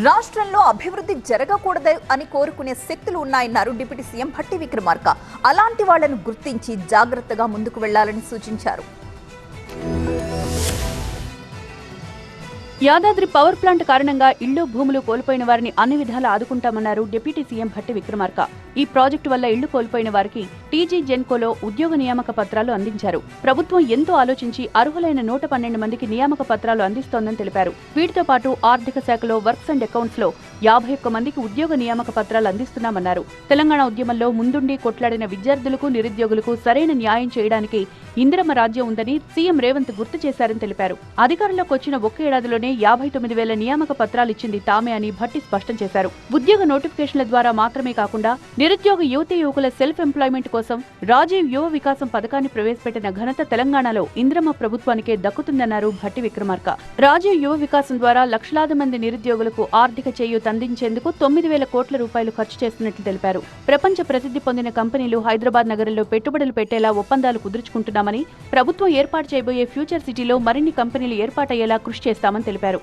రాష్ట్రంలో అభివృద్ధి జరగకూడదు అని కోరుకునే శక్తులు ఉన్నాయన్నారు డిప్యూటీ సీఎం భట్టి విక్రమార్క. అలాంటి వాళ్లను గుర్తించి జాగ్రత్తగా ముందుకు వెళ్లాలని సూచించారు. యాదాద్రి పవర్ ప్లాంట్ కారణంగా ఇళ్లు భూములు కోల్పోయిన వారిని అన్ని విధాలా ఆదుకుంటామన్నారు డిప్యూటీ సీఎం భట్టి విక్రమార్క. ఈ ప్రాజెక్టు వల్ల ఇళ్లు కోల్పోయిన వారికి టీజీ జెన్కోలో ఉద్యోగ నియామక పత్రాలు అందించారు. ప్రభుత్వం ఎంతో ఆలోచించి అర్హులైన 112 మందికి నియామక పత్రాలు అందిస్తోందని తెలిపారు. వీటితో పాటు ఆర్థిక శాఖలో వర్క్స్ అండ్ అకౌంట్స్ లో 51 మందికి ఉద్యోగ నియామక పత్రాలు అందిస్తున్నామన్నారు. తెలంగాణ ఉద్యమంలో ముందుండి కొట్లాడిన విద్యార్థులకు నిరుద్యోగులకు సరైన న్యాయం చేయడానికి ఇందిరమ్మ రాజ్యం ఉందని సీఎం రేవంత్ గుర్తు చేశారని తెలిపారు. అధికారంలోకి వచ్చిన ఒక్క ఏడాదిలోనే 59,000 నియామక పత్రాలిచ్చింది తామే అని భట్టి స్పష్టం చేశారు. ఉద్యోగ నోటిఫికేషన్ల ద్వారా మాత్రమే కాకుండా నిరుద్యోగ యువతీ యువకుల సెల్ఫ్ ఎంప్లాయ్మెంట్ కోసం రాజీవ్ యువ వికాసం పథకాన్ని ప్రవేశపెట్టిన ఘనత తెలంగాణలో ఇందిరమ్మ ప్రభుత్వానికే దక్కుతుందన్నారు భట్టి విక్రమార్క. రాజీవ్ యువ వికాసం ద్వారా లక్షలాది మంది నిరుద్యోగులకు ఆర్థిక చేయూత అందించేందుకు 9,000 కోట్ల రూపాయలు ఖర్చు చేస్తున్నట్లు తెలిపారు. ప్రపంచ ప్రసిద్ధి పొందిన కంపెనీలు హైదరాబాద్ నగరంలో పెట్టుబడులు పెట్టేలా ఒప్పందాలు కుదుర్చుకుంటున్నామని, ప్రభుత్వం ఏర్పాటు చేయబోయే ఫ్యూచర్ సిటీలో మరిన్ని కంపెనీలు ఏర్పాటయ్యేలా కృషి చేస్తామని తెలిపారు.